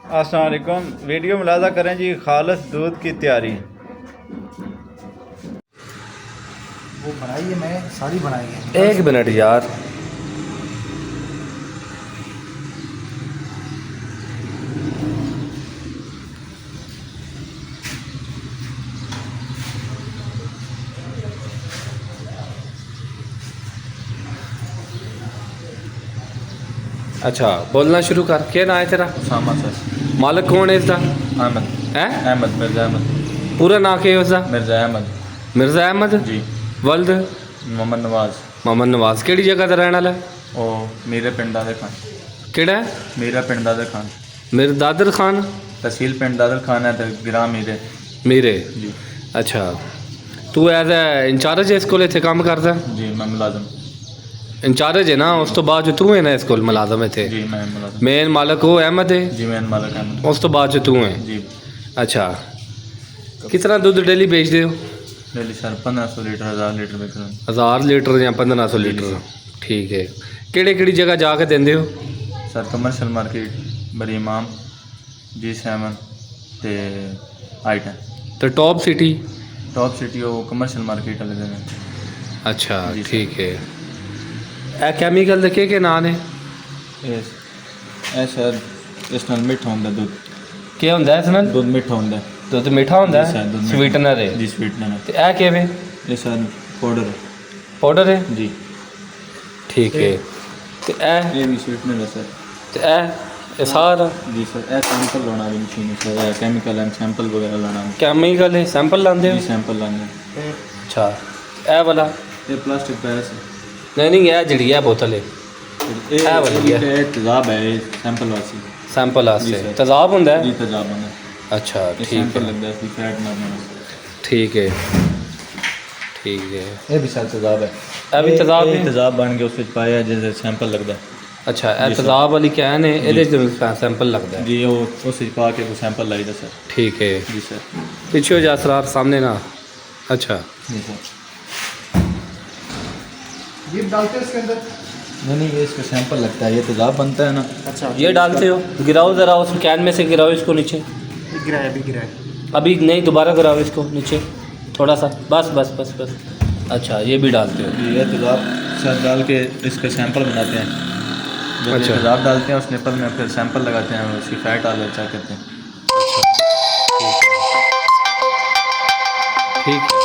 अस्सलाम वालेकुम। वीडियो मुलाज़ा करें जी, खालिस दूध की तैयारी। वो बनाई है, मैं सारी बनाई है। एक मिनट यार। अच्छा बोलना शुरू कर। क्या ना है तेरा? उसामा सर। मालिक कौन है इसका? अहमद। है अहमद, मिर्ज़ा अहमद। पूरा ना क्या है उसका? मिर्ज़ा अहमद मिर्ज़ा अहमद। जी। वल्द मोहम्मद नवाज। मोहम्मद नवाज। केड़ी जगह का रहने वाला है? ओ मेरे पिंड दादर खान। केड़ा है? मेरा पिंड दादर खान। मेरे दादर खान। तहसील पिंड दादर खान है तो ग्राम मेरे मेरे। जी। अच्छा तू एज ए इंचार्ज है इस कोल इत्थे काम करदा? जी मैं मुलाजम। इंचार्ज है ना, उस तो बाद जो तू है ना इस कोल मुलाजम इत्थे? जी मैं मुलाजम। मेन मालिक वो अहमद है? जी मैं मालिक अहमद। उस तो बाद जो तू है? जी। अच्छा कितना दूध डेली बेचते हो? डेली सर 1500 लीटर 1000 लीटर बेच रहे हैं। 1000 लीटर या 1500 लीटर? ठीक है। केड़े केड़ी जगह जाके देंदे हो? सर कमर्शियल मार्केट बड़ी इमाम G7 ते I10। तो टॉप सिटी? टॉप सिटी वो कमर्शियल मार्केट वाले दिन। अच्छा जी सर। ठीक है। ए केमिकल दे के नाम ने? ਇਹ ਸਰ ਇਸ ਨਾਲ ਮਿੱਠਾ ਹੁੰਦਾ ਦੁੱਧ। क्या होंदा है इस नाल? ਦੁੱਧ ਮਿੱਠਾ ਹੁੰਦਾ। दुध मीठा होंदा जी सर, है? दूध मीठा। स्वीटनर है? ਜੀ ਸਵੀਟਨਰ ते ए केवे? ਇਹ ਸਰ ਪਾਊਡਰ पाउडर है? ਜੀ। ठीक है। ते ए ਇਹ ਵੀ ਸਵੀਟਨਰ ਹੈ ਸਰ। ते ए सारा ਜੀ ਸਰ ਇਹ ਸੈਂਪਲ ਲਾਉਣਾ ਵੀ ਮਸ਼ੀਨ ਹੈ ਸਰ। ਇਹ ਕੈਮੀਕਲ ਐਂਡ ਸੈਂਪਲ ਵਗੈਰਾ ਲਾਉਣਾ केमिकल है? सैंपल लांदे ਜੀ हो? ਸੈਂਪਲ ਲਾਉਣੇ। अच्छा ए वाला? ਇਹ ਪਲਾਸਟਿਕ ਪੈਸ ਹੈ। नहीं नहीं ए जड़ी है बोतल है ਇਹ वाली है। ਇਹ ਤੇਜ਼ਾਬ ਹੈ। ਇਹ ਸੈਂਪਲ ਵਾਸੀ सैंपल जी वास्ते सर। तेजाब होंदा ਜੀ है? ਤੇਜ਼ਾਬ ਹੁੰਦਾ। अच्छा ਇਹ ठीक ਸੈਂਪਲ है ਲੱਗਦਾ ਹੈ ਸੀ ਫੈਟ ਮਾਰਨਾ। ठीक है ठीक है। ਇਹ ਵੀ ਸਰ ਤੇਜ਼ਾਬ ਹੈ। ਇਹ ਵੀ ਤੇਜ਼ਾਬ ਹੈ? ਇਹ ਤੇਜ਼ਾਬ ਬਣ ਕੇ ਉਸ ਵਿੱਚ ਪਾਇਆ ਜਿਹਦੇ ਸੈਂਪਲ ਲੱਗਦਾ। अच्छा ए जी सर। तेजाब वाली कैन है, ਇਹਦੇ ਚ सैंपल लगता है? ਜੀ ਉਹ ਉਸ ਵਿੱਚ ਪਾ ਕੇ ਉਹ ਸੈਂਪਲ ਲਾਈਦਾ ਸਰ। ठीक है। जी सर। पीछे हो जा असरार, सामने ना। अच्छा जी सर। ये डालते हैं इसके अंदर? नहीं ये इसका सैंपल लगता है। ये तेज़ाब बनता है ना। अच्छा ये डालते हो? गिराओ ज़रा उस कैन में से, गिराओ इसको नीचे। ये गिरा है, अभी गिरा है। अभी नहीं, दोबारा गिराओ इसको नीचे थोड़ा सा। बस बस बस बस। अच्छा ये भी डालते हो? ये तेज़ाब सर डाल के इसके सैंपल बनाते हैं। जब अच्छा। तेज़ाब डालते हैं उस निपल में फिर सैंपल लगाते हैं उसकी फ़ैट आ जाता करते हैं। ठीक है।